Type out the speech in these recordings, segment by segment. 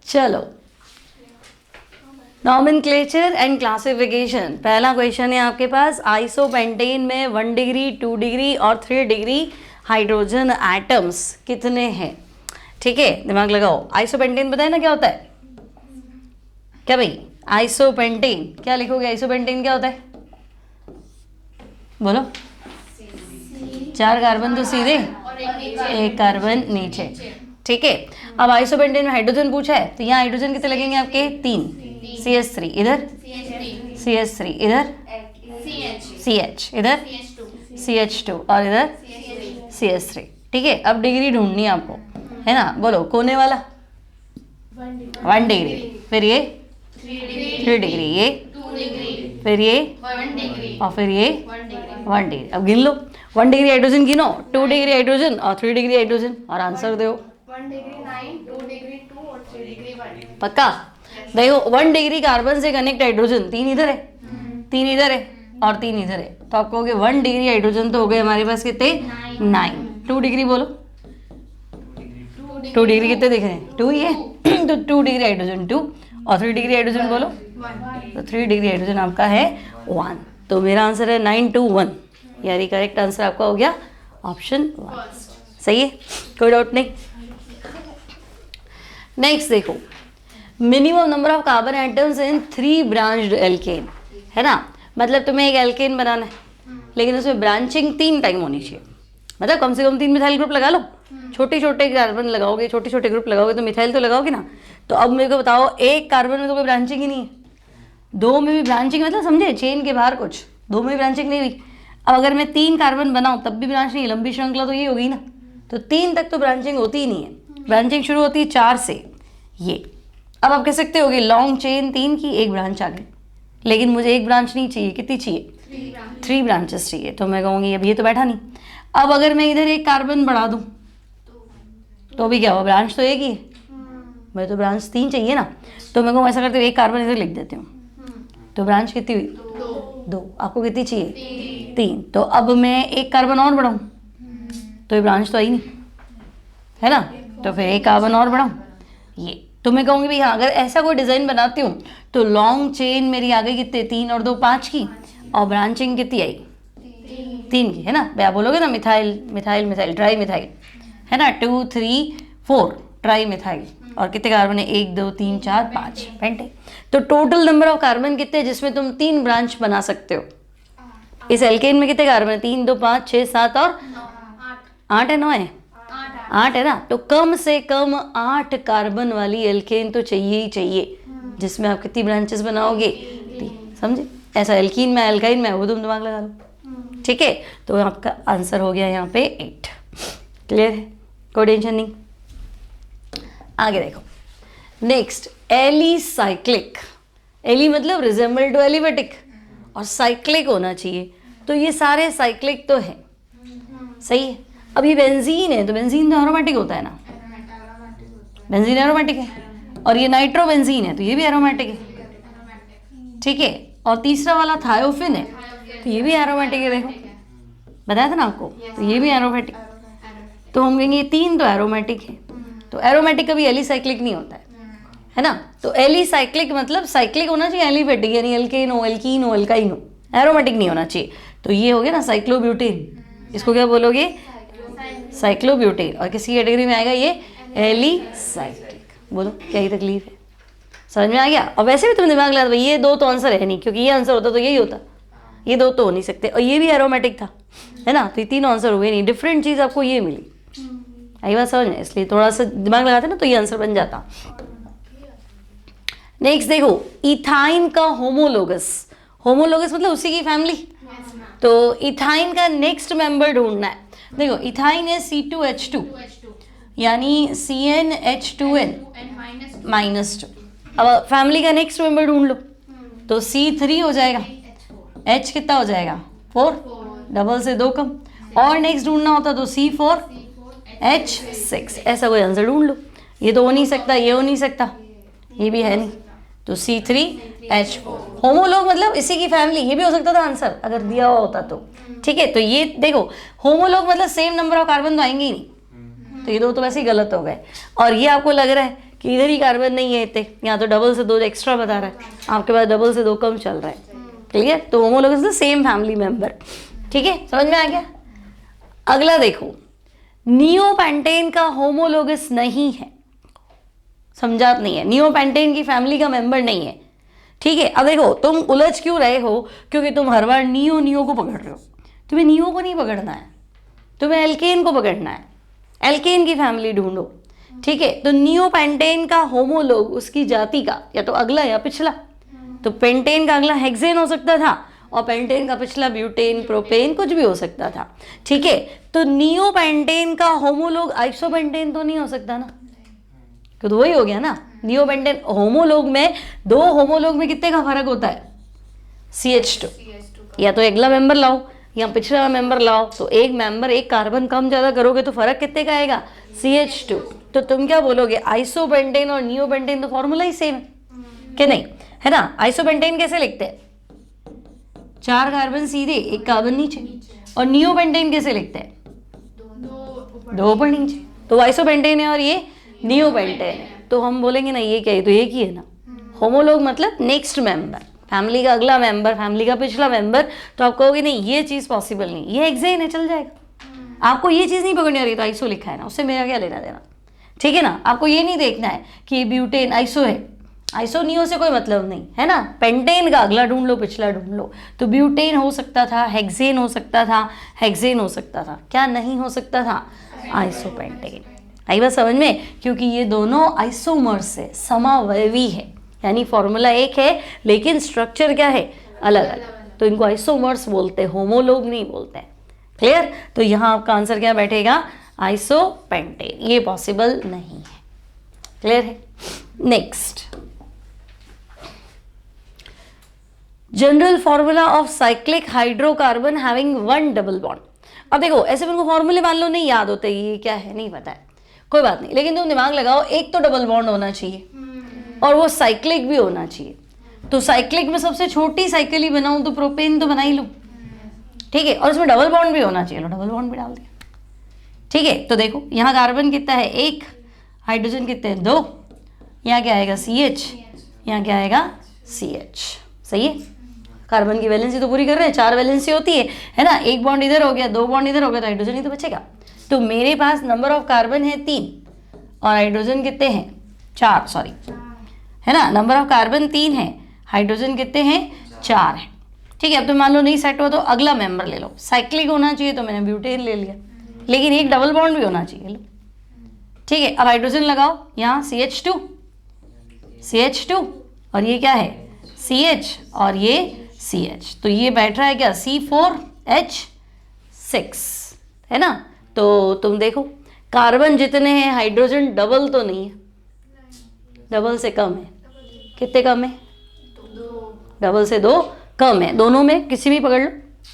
चलो, nomenclature and classification. पहला question है आपके पास, आइसोपेंटेन में 1 डिग्री 2 डिग्री और 3 डिग्री हाइड्रोजन एटम्स कितने हैं? ठीक है, दिमाग लगाओ। आइसोपेंटेन बताए ना क्या होता है? क्या भाई, आइसोपेंटेन क्या लिखोगे? आइसोपेंटेन क्या होता है? बोलो। 4 कार्बन तो सीधे, एक कार्बन नीचे। ठीक है, अब आइसोपेंटेन में हाइड्रोजन पूछा है, तो यहाँ हाइड्रोजन कितने लगेंगे आपके? 3। CH3 इधर, CH3 इधर, CH इधर, CH2 और इधर CH3। ठीक है, अब डिग्री ढूंढनी है आपको, है ना? बोलो, कोने वाला 1 डिग्री, फिर ये 3 डिग्री, ये फिर ये और फिर ये 1 डिग्री। अब गिन लो, 1 डिग्री हाइड्रोजन गिनो, 2 डिग्री हाइड्रोजन और 3 डिग्री हाइड्रोजन, और आंसर दो। 1 डिग्री 9, 2 डिग्री 2 और 3 डिग्री 1। पक्का? देखो, 1 डिग्री कार्बन से कनेक्ट हाइड्रोजन 3 इधर है, 3 इधर है और 3 इधर है, तो आप कहोगे 1 डिग्री हाइड्रोजन तो हो गए हमारे पास कितने? 9। 2 डिग्री बोलो, 2 डिग्री कितने दिख रहे हैं? 2 ही है तो 2 डिग्री हाइड्रोजन 2 और 3 डिग्री हाइड्रोजन बोलो, तो 3 डिग्री हाइड्रोजन आपका है 1। तो मेरा आंसर है 9 2 1, यानी करेक्ट आंसर आपका हो गया ऑप्शन 1। सही है, कोई डाउट नहीं। नेक्स्ट देखो, minimum number of carbon atoms in 3 branched alkane, है ना? मतलब तुम्हें एक एल्केन बनाना है, लेकिन उसमें ब्रांचिंग 3 टाइम होनी चाहिए। मतलब कम से कम 3 मिथाइल ग्रुप लगा लो। छोटे छोटे कार्बन लगाओगे, छोटे छोटे ग्रुप लगाओगे तो मिथाइल तो लगाओगे ना। तो अब मेरे को बताओ, एक कार्बन में तो कोई ब्रांचिंग ही नहीं है, 2 में भी ब्रांचिंग, मतलब समझे, चेन के बाहर कुछ, 2 में भी ब्रांचिंग नहीं हुई। अब अगर मैं 3 कार्बन बनाऊँ तब भी ब्रांच नहीं, लंबी श्रृंखला तो ये होगी ना। तो 3 तक तो ब्रांचिंग होती ही नहीं है, ब्रांचिंग शुरू होती है 4 से। ये अब आप कह सकते होगे लॉन्ग चेन 3 की, एक ब्रांच आ गई, लेकिन मुझे एक ब्रांच नहीं चाहिए, कितनी चाहिए? 3 ब्रांचेस चाहिए। तो मैं कहूँगी अब ये तो बैठा नहीं। अब अगर मैं इधर एक कार्बन बढ़ा दूँ तो अभी क्या हुआ? ब्रांच तो एक ही है, मुझे तो ब्रांच 3 चाहिए ना। तो मैं कहूँ ऐसा करते हुए एक कार्बन इधर लिख देती हूँ, तो ब्रांच कितनी हुई? 2। आपको कितनी चाहिए? 3। तो अब मैं एक कार्बन और बढ़ाऊँ तो ये ब्रांच तो आई नहीं, है ना? तो फिर एक कार्बन और बढ़ाऊँ, ये। तो मैं कहूँगी भाई हाँ, अगर ऐसा कोई डिज़ाइन बनाती हूँ तो लॉन्ग चेन मेरी आ गई कितने? 3 और 2 5 की, और ब्रांचिंग कितनी आई? 3 की, है ना? भैया बोलोगे ना, methyl methyl methyl, tri methyl, है ना? 2 3 4 ट्राई मिथाइल, और कितने कार्बन है? 1 2 3 4 5 पेंटे। तो टोटल नंबर ऑफ कार्बन कितने जिसमें तुम 3 ब्रांच बना सकते हो? इस एल्केन में कितने कार्बन है? 3 2 5 6 7 और 8 है, 9 है, 8 है ना? तो कम से कम 8 कार्बन वाली एल्केन तो चाहिए ही चाहिए, जिसमें आप कितनी ब्रांचेस बनाओगे? 3। समझे? ऐसा एल्कीन में, एल्काइन में, वो तुम दिमाग लगा लो। ठीक है, तो आपका आंसर हो गया यहाँ पे 8। क्लियर है, कोई टेंशन नहीं। आगे देखो, नेक्स्ट एलिसाइक्लिक। एली मतलब रिजेंबल टू एलिफेटिक, और साइक्लिक होना चाहिए। तो ये सारे साइक्लिक तो है, सही है। अब ये बेंजीन है, तो बेंजीन तो एरोमेटिक होता है ना, बेंजीन एरोमेटिक है। और ये नाइट्रोबेंजीन है, तो ये भी एरोमेटिक है। ठीक है, और तीसरा वाला थायोफिन है, तो ये भी एरोमेटिक है। देखो बताया था ना आपको, तो ये भी एरोमेटिक। तो हम कहेंगे ये 3 तो एरोमेटिक है। तो एरोमेटिक कभी एलिसाइक्लिक नहीं होता है ना? तो एलिसाइक्लिक मतलब साइक्लिक होना चाहिए, एलिफेटिक यानी एल्केन हो, एल्कीन हो, एल्काइन हो, एरोमेटिक नहीं होना चाहिए। तो ये हो गया ना साइक्लोब्यूटेन, इसको क्या बोलोगे? साइक्लोब्यूटेन। और किसी कैटेगरी में आएगा ये एलिसाइक्लिक। बोलो क्या ही तकलीफ है? समझ में आ गया? और वैसे भी तुम दिमाग लगा भाई ये 2 तो आंसर है नहीं, क्योंकि ये आंसर होता तो यही होता, ये 2 तो हो नहीं सकते। और ये भी एरोमेटिक था, है ना? तो ये 3 आंसर हुए नहीं, डिफरेंट चीज़ आपको ये मिली। आई बात समझ में? इसलिए थोड़ा सा दिमाग लगाते ना तो ये आंसर बन जाता। नेक्स्ट देखो, इथाइन का होमोलोगस। होमोलोगस मतलब उसी की फैमिली। तो इथाइन का नेक्स्ट मेंबर ढूंढना है। देखो इथाइन है C2H2, यानी CnH2n -2। अब फैमिली का नेक्स्ट मेंबर ढूंढ लो, तो C3 हो जाएगा, H कितना हो जाएगा? 4, डबल से 2 कम। और नेक्स्ट ढूंढना होता तो C4H6। ऐसा कोई आंसर ढूंढ लो। ये तो हो नहीं सकता, ये हो नहीं सकता, ये भी है नहीं, तो C3H4। होमोलोग मतलब इसी की फैमिली, ये भी हो सकता था आंसर अगर दिया हुआ होता तो। ठीक है, तो ये देखो होमोलोग मतलब सेम नंबर ऑफ कार्बन तो आएंगे ही नहीं, तो ये 2 तो वैसे ही गलत हो गए। और ये आपको लग रहा है कि इधर ही कार्बन नहीं है इतने, यहाँ तो डबल से 2 एक्स्ट्रा बता रहा है, आपके पास डबल से 2 कम चल रहा है। क्लियर? तो homologous the same family member. ठीक है, समझ में आ गया? अगला देखो, नियोपेंटेन का होमोलोगस नहीं है, समझात नहीं है, नियोपेंटेन की फैमिली का मेंबर नहीं है। ठीक है, अब देखो तुम उलझ क्यों रहे हो, क्योंकि तुम हर बार नियो को पकड़ रहे हो। तुम्हें नियो को नहीं पकड़ना है, तुम्हें एल्केन को पकड़ना है। एल्केन की फैमिली ढूंढो। ठीक है, तो नियोपेंटेन का होमोलोग उसकी जाति का या तो अगला या पिछला, तो पेंटेन का अगला हेक्सेन हो सकता था और पेंटेन का पिछला ब्यूटेन, प्रोपेन, कुछ भी हो सकता था। ठीक है, तो नियोपेंटेन का होमोलोग आइसोपेंटेन तो नहीं हो सकता ना, तो वही हो गया ना। नियोपेंटेन होमोलोग में, 2 होमोलोग में कितने का फर्क होता है? CH2। या तो अगला मेंबर लाओ या पिछला मेंबर लाओ, तो एक मेंबर एक कार्बन कम ज्यादा करोगे तो फर्क कितने का आएगा? CH2। तो तुम क्या बोलोगे? आइसोपेंटेन और नियोपेंटेन तो फॉर्मूला ही सेम है कि नहीं, है ना? आइसोपेंटेन कैसे लिखते हैं? 4 कार्बन सीधे, 1 कार्बन नीचे। और नियोपेंटेन कैसे लिखते हैं? 2 ऊपर नीचे। तो आइसोपेंटेन है और ये नियोपेंटेन है। तो हम बोलेंगे ना ये क्या है, तो एक ही है ना। होमोलोग मतलब नेक्स्ट मेंबर, फैमिली का अगला मेंबर, फैमिली का पिछला मेंबर। तो आप कहोगे नहीं ये चीज पॉसिबल नहीं, ये हेक्सेन है, चल जाएगा। आपको ये चीज नहीं पकड़नी आ रही तो आइसो लिखा है ना, उससे मेरा क्या लेना देना। ठीक है ना, आपको ये नहीं देखना है कि ब्यूटेन आइसो है, आइसो नियो से कोई मतलब नहीं है ना। पेंटेन का अगला ढूंढ लो, पिछला ढूंढ लो। तो ब्यूटेन हो सकता था, हेक्सेन हो सकता था, हेक्सेन हो सकता था, क्या नहीं हो सकता था? आइसोपेंटेन। आई बात समझ में? क्योंकि ये दोनों आइसोमर्स है, समावयवी है, यानी फॉर्मूला एक है लेकिन स्ट्रक्चर क्या है? अलग अलग। तो इनको आइसोमर्स बोलते हैं, होमोलोग नहीं बोलते हैं। क्लियर? तो यहाँ आपका आंसर क्या बैठेगा? आइसोपेंटेन। ये पॉसिबल नहीं है। क्लियर है? Next, general formula of cyclic hydrocarbon having 1 double bond. अब देखो ऐसे मेरे को फॉर्मूले मान लो नहीं याद होते, ये क्या है नहीं पता है, कोई बात नहीं, लेकिन तुम दिमाग लगाओ, एक तो डबल बॉन्ड होना चाहिए और वो साइक्लिक भी होना चाहिए। तो साइक्लिक में सबसे छोटी साइकिल ही बनाऊं तो प्रोपेन तो बना ही लूं। ठीक है, और उसमें डबल बॉन्ड भी होना चाहिए, लो डबल बॉन्ड भी डाल दिया। ठीक है, तो देखो यहाँ कार्बन कितना है? 1, हाइड्रोजन कितने हैं? 2। यहाँ क्या आएगा? CH, यहाँ क्या आएगा? CH। सही है, कार्बन की वैलेंसी तो पूरी कर रहे हैं, 4 वैलेंसी होती है ना। 1 बॉन्ड इधर हो गया, 2 बॉन्ड इधर हो गया, तो हाइड्रोजन ही तो बचेगा। तो मेरे पास नंबर ऑफ कार्बन है 3 और हाइड्रोजन कितने हैं? 4, सॉरी, है ना। नंबर ऑफ कार्बन 3 है, हाइड्रोजन कितने हैं? 4 है। ठीक है, अब तो मान लो नहीं सेट हुआ तो अगला मेंबर ले लो। साइक्लिक होना चाहिए तो मैंने ब्यूटेन ले लिया, लेकिन एक डबल बॉन्ड भी होना चाहिए। लो, ठीक है, अब हाइड्रोजन लगाओ, यहाँ CH2 और ये क्या है? CH और ये CH। तो ये बैठ रहा है क्या? C4H6, है ना। तो तुम देखो कार्बन जितने हैं, हाइड्रोजन डबल तो नहीं है, डबल से कम है। कितने कम है? डबल से 2 कम है। दोनों में किसी भी पकड़ लो,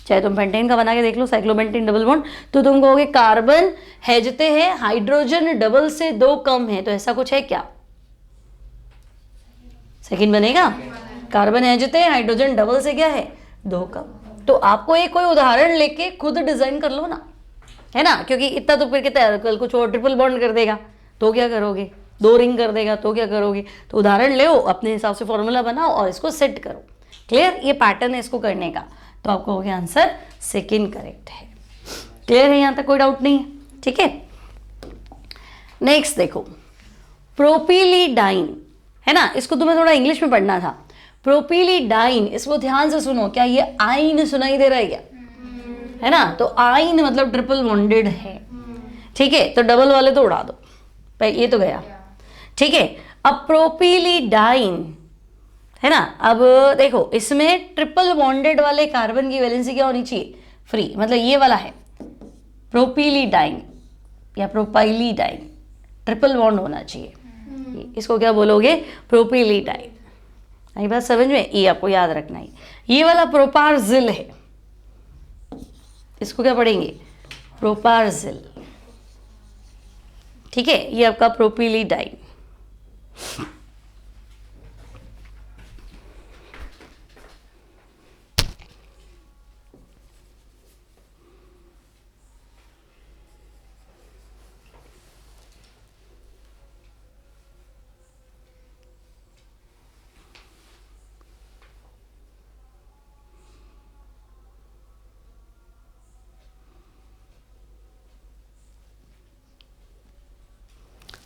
चाहे तुम पेंटेन का बना के देख लो, साइक्लोपेंटेन डबल बॉन्ड, तो तुम कहोगे कार्बन हेजते हैं, हाइड्रोजन डबल से 2 कम है। तो ऐसा कुछ है क्या? सेकंड बनेगा, कार्बन हेजते हैं, हाइड्रोजन डबल से क्या है? 2 कम। तो आपको एक कोई उदाहरण लेके खुद डिजाइन कर लो ना, है ना, क्योंकि इतना तो फिर कितना, कल कुछ और ट्रिपल बॉन्ड कर देगा तो क्या करोगे? 2 रिंग कर देगा तो क्या करोगे? तो उदाहरण ले, अपने हिसाब से फॉर्मूला बनाओ और इसको सेट करो। क्लियर? ये पैटर्न है इसको करने का। तो आपको हो गया आंसर सेकंड करेक्ट है। क्लियर है? यहाँ तक कोई डाउट नहीं है? ठीक है, नेक्स्ट देखो, प्रोपिलीडाइन, है ना। इसको तुम्हें थोड़ा इंग्लिश में पढ़ना था। प्रोपिलीडाइन, इसको ध्यान से सुनो। क्या ये आइन सुनाई दे रहा है क्या? है ना, तो आइन मतलब ट्रिपल बॉन्डेड है। ठीक है, तो डबल वाले तो उड़ा दो, ये तो गया। ठीक है, अब प्रोपिलीडाइन, है ना। अब देखो इसमें ट्रिपल बॉन्डेड वाले कार्बन की वैलेंसी क्या होनी चाहिए? फ्री, मतलब ये वाला है प्रोपिलीडाइन या प्रोपाइलीडाइन, ट्रिपल बॉन्ड होना चाहिए। इसको क्या बोलोगे? प्रोपिलीडाइन। आई बात समझ में? ये आपको याद रखना है। ये वाला प्रोपार्जिल है, इसको क्या पढ़ेंगे? प्रोपार्जिल। ठीक है, ये आपका प्रोपिलीडाइन।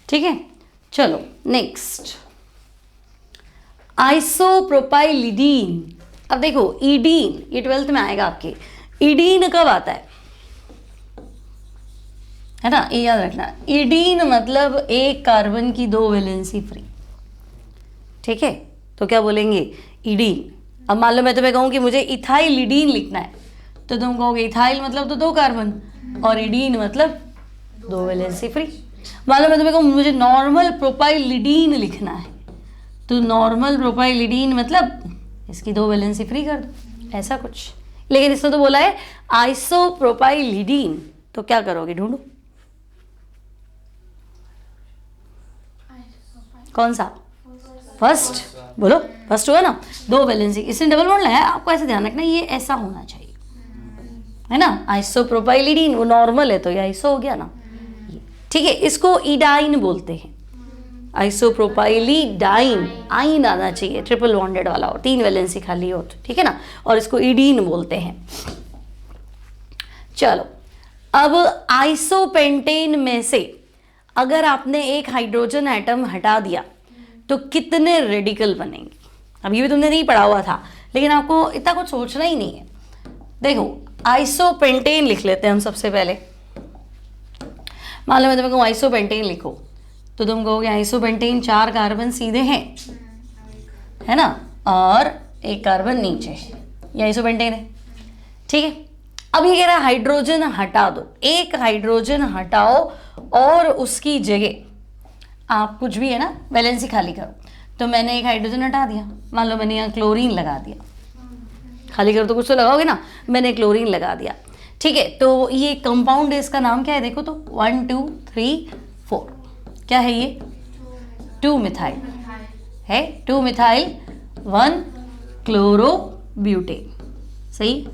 ठीक है, चलो नेक्स्ट आइसोप्रोपाइलिडीन। अब देखो ईडीन, ये 12th में आएगा आपके। ईडीन कब आता है ना, ये याद रखना। ईडीन मतलब एक कार्बन की 2 वैलेंसी फ्री, ठीक है। तो क्या बोलेंगे, ईडीन। अब मान लो मैं तुम्हें कहूँ कि मुझे इथाइलिडीन लिखना है, तो तुम कहोगे इथाइल मतलब तो 2 कार्बन और ईडीन मतलब 2 वैलेंसी फ्री। मान लो मैं तुम्हें कहूँ मुझे नॉर्मल प्रोपाइलिडीन लिखना है, तो नॉर्मल प्रोपाइलिडीन मतलब इसकी 2 वैलेंसी फ्री कर दो, ऐसा कुछ। लेकिन इसने तो बोला है आइसोप्रोपाइलिडीन, तो क्या करोगे, ढूंढो कौन सा, फर्स्ट बोलो, फर्स्ट हुआ ना, 2 वैलेंसी, इसने डबल बॉन्ड लगाया। आपको ऐसे ध्यान रखना ये ऐसा होना चाहिए, है ना। आइसोप्रोपाइलिडीन वो नॉर्मल है तो ये आइसो हो गया ना, ठीक है। इसको ईडाइन बोलते हैं, आइसोप्रोपाइलिडाइन, आइन आना चाहिए, ट्रिपल बॉन्डेड वाला हो, 3 वैलेंसी खाली हो तो, ठीक है ना। और इसको ईडीन बोलते हैं। चलो अब आइसोपेंटेन में से अगर आपने एक हाइड्रोजन एटम हटा दिया तो कितने रेडिकल बनेंगे। अब ये भी तुमने नहीं पढ़ा हुआ था, लेकिन आपको इतना कुछ सोचना ही नहीं है। देखो आइसोपेंटेन लिख लेते हैं हम सबसे पहले। मान लो मैं तुम्हें कहूँ आइसोपेंटेन लिखो, तो तुम कहोगे आइसोपेंटेन 4 कार्बन सीधे हैं, है ना, और 1 कार्बन नीचे है, ये आइसोपेंटेन है, ठीक है। अब ये कह रहा है हाइड्रोजन हटा दो, एक हाइड्रोजन हटाओ और उसकी जगह आप कुछ भी है ना वैलेंसी खाली करो। तो मैंने एक हाइड्रोजन हटा दिया, मान लो मैंने यहाँ क्लोरीन लगा दिया, खाली करो तो कुछ तो लगाओगे ना, मैंने क्लोरीन लगा दिया, ठीक है। तो ये कंपाउंड है, इसका नाम क्या है, देखो तो 1 2 3 4, क्या है ये, 2 मिथाइल है, 2 मिथाइल 1 क्लोरोब्यूटेन, सही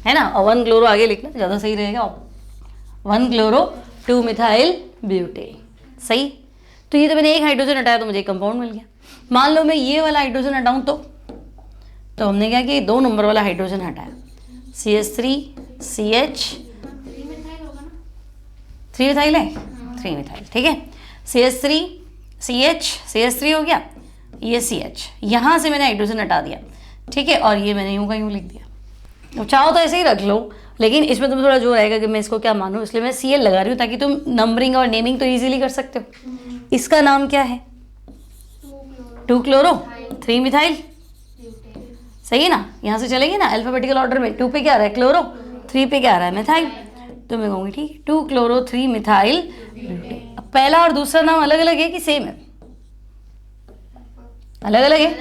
है ना। और 1 क्लोरो आगे लिखना ज़्यादा सही रहेगा, 1 क्लोरो 2 मिथाइल ब्यूटेन, सही। तो ये तो मैंने एक हाइड्रोजन हटाया तो मुझे एक कंपाउंड मिल गया। मान लो मैं ये वाला हाइड्रोजन हटाऊं तो हमने क्या किया, 2 नंबर वाला हाइड्रोजन हटाया, CH3 CH, 3 मिथाइल है, 3 मिथाइल, ठीक है। CH3 CH, CH3 हो गया, ये CH, यहाँ से मैंने हाइड्रोजन हटा दिया, ठीक है। और ये मैंने यूँ का यूँ लिख दिया। तो चाहो तो ऐसे ही रख लो, लेकिन इसमें तुम्हें थोड़ा जोर आएगा कि मैं इसको क्या मानूं, इसलिए मैं Cl लगा रही हूँ ताकि तुम नंबरिंग और नेमिंग तो इजीली कर सकते हो। इसका नाम क्या है, 2 क्लोरो 3 मिथाइल, सही है ना। यहाँ से चलेंगे ना अल्फाबेटिकल ऑर्डर में, 2 पे क्या आ रहा है क्लोरो, 3 पे क्या आ रहा है मिथाइल, तो मैं कहूँगी ठीक है 2 क्लोरो 3 मिथाइल ब्यूटेन। अब पहला और दूसरा नाम अलग अलग है कि सेम है, अलग अलग है।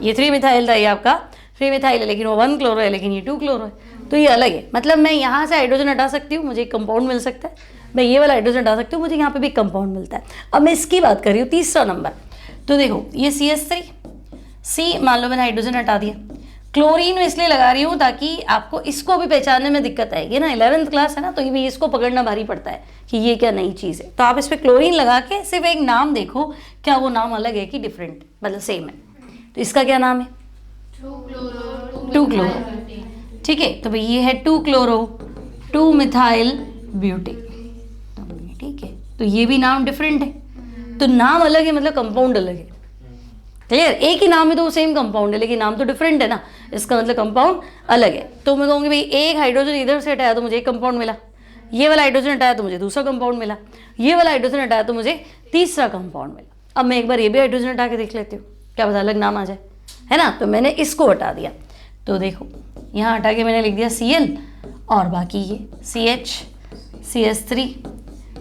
ये 3 मिथाइल था, ये आपका 3 मिथाइल है, लेकिन वो 1 क्लोरो है, लेकिन ये 2 क्लोरो है, तो ये अलग है। मतलब मैं यहाँ से हाइड्रोजन हटा सकती हूँ, मुझे एक कंपाउंड मिल सकता है, मैं ये वाला हाइड्रोजन हटा सकती हूँ, मुझे यहाँ पे भी कंपाउंड मिलता है। अब मैं इसकी बात कर रही हूँ, तीसरा नंबर। तो देखो ये CH3 C, मान लो मैंने हाइड्रोजन हटा दिया, क्लोरीन में इसलिए लगा रही हूँ ताकि आपको इसको भी पहचानने में दिक्कत आएगी ना, 11th क्लास है ना, तो ये भी इसको पकड़ना भारी पड़ता है कि ये क्या नई चीज़ है। तो आप इस पर क्लोरीन लगा के सिर्फ एक नाम देखो, क्या वो नाम अलग है कि डिफरेंट, मतलब सेम है। तो इसका क्या नाम है, 2 क्लोरो, ठीक है। तो भाई ये है 2 क्लोरो 2 मिथाइल ब्यूटेन, ठीक है। तो ये भी नाम डिफरेंट है, तो नाम अलग है मतलब कंपाउंड अलग है, क्लियर। एक ही नाम है तो वो सेम कंपाउंड है, लेकिन नाम तो डिफरेंट है ना, इसका मतलब कंपाउंड अलग है। तो मैं कहूँगी भाई एक हाइड्रोजन इधर से हटाया तो मुझे एक कंपाउंड मिला, ये वाला हाइड्रोजन हटाया तो मुझे दूसरा कंपाउंड मिला, ये वाला हाइड्रोजन हटाया तो मुझे तीसरा कंपाउंड मिला। अब मैं एक बार ये भी हाइड्रोजन हटा के देख लेती हूँ, क्या पता अलग नाम आ जाए, है ना। तो मैंने इसको हटा दिया, तो देखो यहाँ हटा के मैंने लिख दिया Cl, और बाकी ये CH CH3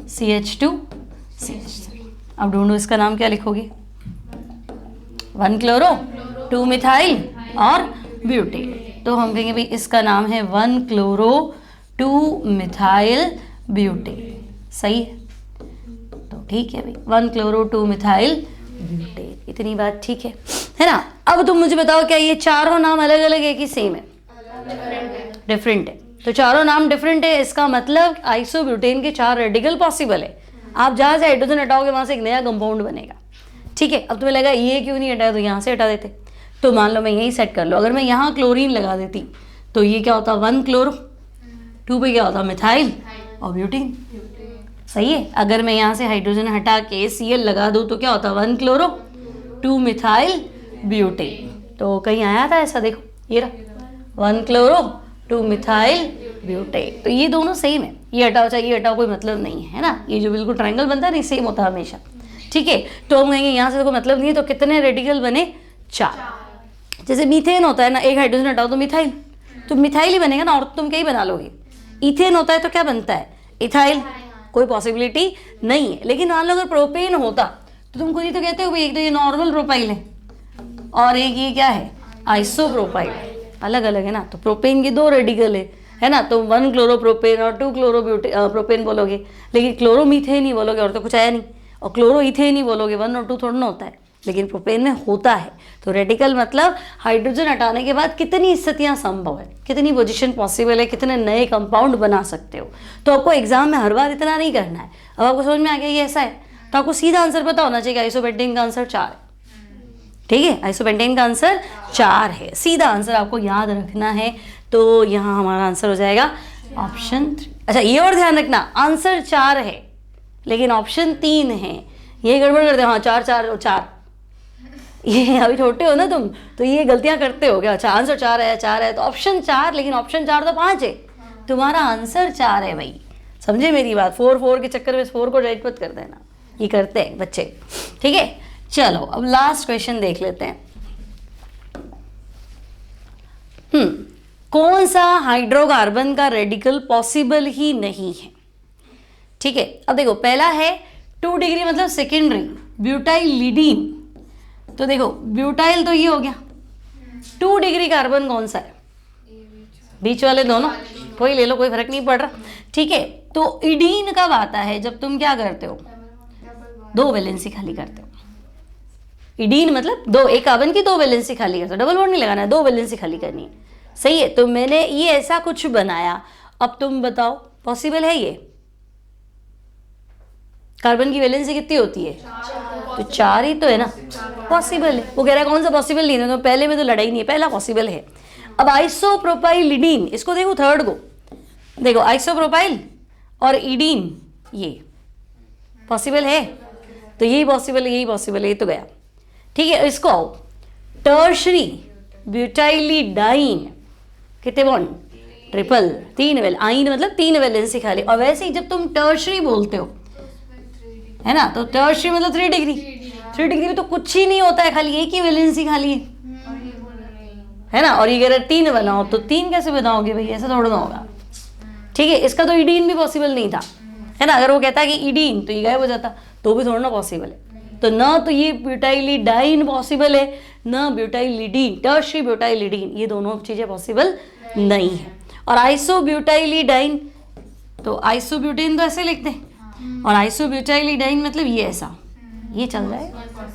CH2 CH3। अब ढूंढो इसका नाम क्या लिखोगे, 1 क्लोरो 2 मिथाइल और ब्यूटेन। तो हम कहेंगे भाई इसका नाम है 1 क्लोरो 2 मिथाइल ब्यूटेन, सही है। तो ठीक है भाई 1 क्लोरो 2 मिथाइल ब्यूटेन, इतनी बात ठीक है ना। अब तुम मुझे बताओ क्या ये चारों नाम अलग अलग है कि सेम है, डिफरेंट है। तो चारों नाम डिफरेंट है, इसका मतलब आइसोब्यूटेन के 4 रेडिकल पॉसिबल है। आप जहाँ से हाइड्रोजन हटाओगे वहाँ से एक नया कंपाउंड बनेगा, ठीक है। अब तुम्हें लगा ये क्यों नहीं हटाया, तो यहाँ से हटा देते। तो मान लो मैं यही सेट कर लो, अगर मैं यहाँ क्लोरीन लगा देती तो ये क्या होता 1 क्लोरो, 2 पे क्या होता मिथाइल और ब्यूटेन, सही है। अगर मैं यहाँ से हाइड्रोजन हटा के Cl लगा दूँ तो क्या होता है, 1 क्लोरो 2 मिथाइल ब्यूटेन। तो कहीं आया था ऐसा, देखो ये रहा 1 क्लोरो 2 मिथाइल ब्यूटेन। तो ये दोनों सेम है, ये हटाओ चाहे ये हटाओ कोई मतलब नहीं है ना, ये जो बिल्कुल ट्रायंगल बनता है नहीं सेम होता है हमेशा। ठीक है, तो हम कहेंगे यहाँ से तो कोई मतलब नहीं है, तो कितने रेडिकल बने, 4। जैसे मीथेन होता है ना, एक हाइड्रोजन हटाओ तो मिथाइल, तो मिथाइल ही बनेगा ना, और तुम क्या ही बना लोगे। इथेन होता है तो क्या बनता है, इथाइल, कोई पॉसिबिलिटी नहीं है। लेकिन मान लो अगर प्रोपेन होता तो तुम खुद ही तो कहते हो भाई एक तो ये नॉर्मल प्रोपाइल है और एक ये क्या है, आइसोप्रोपाइल, अलग अलग है ना। तो प्रोपेन के 2 रेडिकल है ना, तो 1 क्लोरोप्रोपेन और 2 क्लोरोप्रोपेन बोलोगे, लेकिन क्लोरोमीथेन ही बोलोगे और तो कुछ आया नहीं, और क्लोरो इथेन ही बोलोगे, 1 और 2 थोड़ा ना होता है, लेकिन प्रोपेन में होता है। तो रेडिकल मतलब हाइड्रोजन हटाने के बाद कितनी स्थितियां संभव है, कितनी पोजीशन पॉसिबल है, कितने नए कंपाउंड बना सकते हो। तो आपको एग्जाम में हर बार इतना नहीं करना है। अब आपको समझ में आ गया ये ऐसा है, तो आपको सीधा आंसर पता होना चाहिए कि आइसोपेंटेन का आंसर 4 है। ठीक है, आइसोपेंटेन का आंसर 4 है, सीधा आंसर आपको याद रखना है। तो यहाँ हमारा आंसर हो जाएगा ऑप्शन 3। अच्छा ये और ध्यान रखना, आंसर 4 है लेकिन ऑप्शन 3 है, ये गड़बड़ करते हो। हाँ 4 4 4, ये अभी छोटे हो ना तुम, तो ये गलतियां करते हो क्या। अच्छा आंसर 4 है तो ऑप्शन 4, लेकिन ऑप्शन 4 तो 5 है, तुम्हारा आंसर 4 है भाई। समझे मेरी बात, 4 4 के चक्कर में 4 को राइट मत कर देना, ये करते हैं बच्चे। ठीक है, चलो अब लास्ट क्वेश्चन देख लेते हैं। कौन सा हाइड्रोकार्बन का रेडिकल पॉसिबल ही नहीं है। ठीक है, अब देखो पहला है 2 डिग्री मतलब सेकेंडरी ब्यूटाइलिडीन। तो देखो ब्यूटाइल तो ये हो गया, 2 डिग्री कार्बन कौन सा है, बीच वाले दोनों, कोई ले लो कोई फर्क नहीं पड़ रहा। ठीक है, तो इडीन कब आता है, जब तुम क्या करते हो, 2 वैलेंसी खाली करते हो। इडीन मतलब 2, एक कार्बन की 2 वैलेंसी खाली करते हो, डबल बॉन्ड नहीं लगाना है, 2 वैलेंसी खाली करनी है। सही है, तो मैंने ये ऐसा कुछ बनाया, अब तुम बताओ पॉसिबल है ये, कार्बन की वैलेंसी कितनी होती है, तो 4 ही तो है ना, पॉसिबल है। वो कह रहा है कौन सा पॉसिबल नहीं है, तो पहले में तो लड़ाई नहीं है, पहला पॉसिबल है। अब आइसोप्रोपाइलिडीन, इसको देखो थर्ड को, देखो आइसोप्रोपाइल और इडीन ये पॉसिबल है, तो यही पॉसिबल है, यही पॉसिबल है, ये तो गया। ठीक है, इसको आओ टर्शरी ब्यूटाइलिडाइन, कितने बॉन्ड, ट्रिपल, 3 वेल, आइन मतलब 3 वैलेंसी खाली। और वैसे ही जब तुम टर्शरी बोलते हो है ना, तो टर्शरी मतलब 3 डिग्री, 3 डिग्री में तो कुछ ही नहीं होता है, खाली एक ही वैलेंसी खाली है ना। और ये कह रहे 3 बनाओ, तो 3 कैसे बनाओगे भाई, ऐसा थोड़ा ना होगा। ठीक है, इसका तो इडीन भी पॉसिबल नहीं था, है ना। अगर वो कहता है कि इडीन तो ये गायब हो जाता, तो भी थोड़ा ना पॉसिबल है। तो ना तो ये ब्यूटाइलिडाइन पॉसिबल है, ना ब्यूटाइलिडीन, टर्शरी ब्यूटाइलिडीन, ये दोनों चीज़ें पॉसिबल नहीं है। और आइसोब्यूटाइलिडाइन, तो आइसोब्यूटेन तो ऐसे लिखते हैं, और आइसोब्यूटाइलिडाइन मतलब ये ऐसा, ये चल रहा है,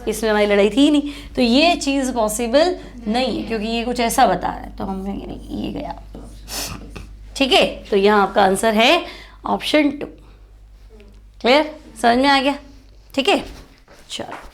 इसमें हमारी लड़ाई थी ही नहीं। तो ये चीज़ पॉसिबल नहीं है, क्योंकि ये कुछ ऐसा बता रहा है, तो हम ये गया। ठीक है, तो यहाँ आपका आंसर है ऑप्शन 2। क्लियर, समझ में आ गया। ठीक है, चलो।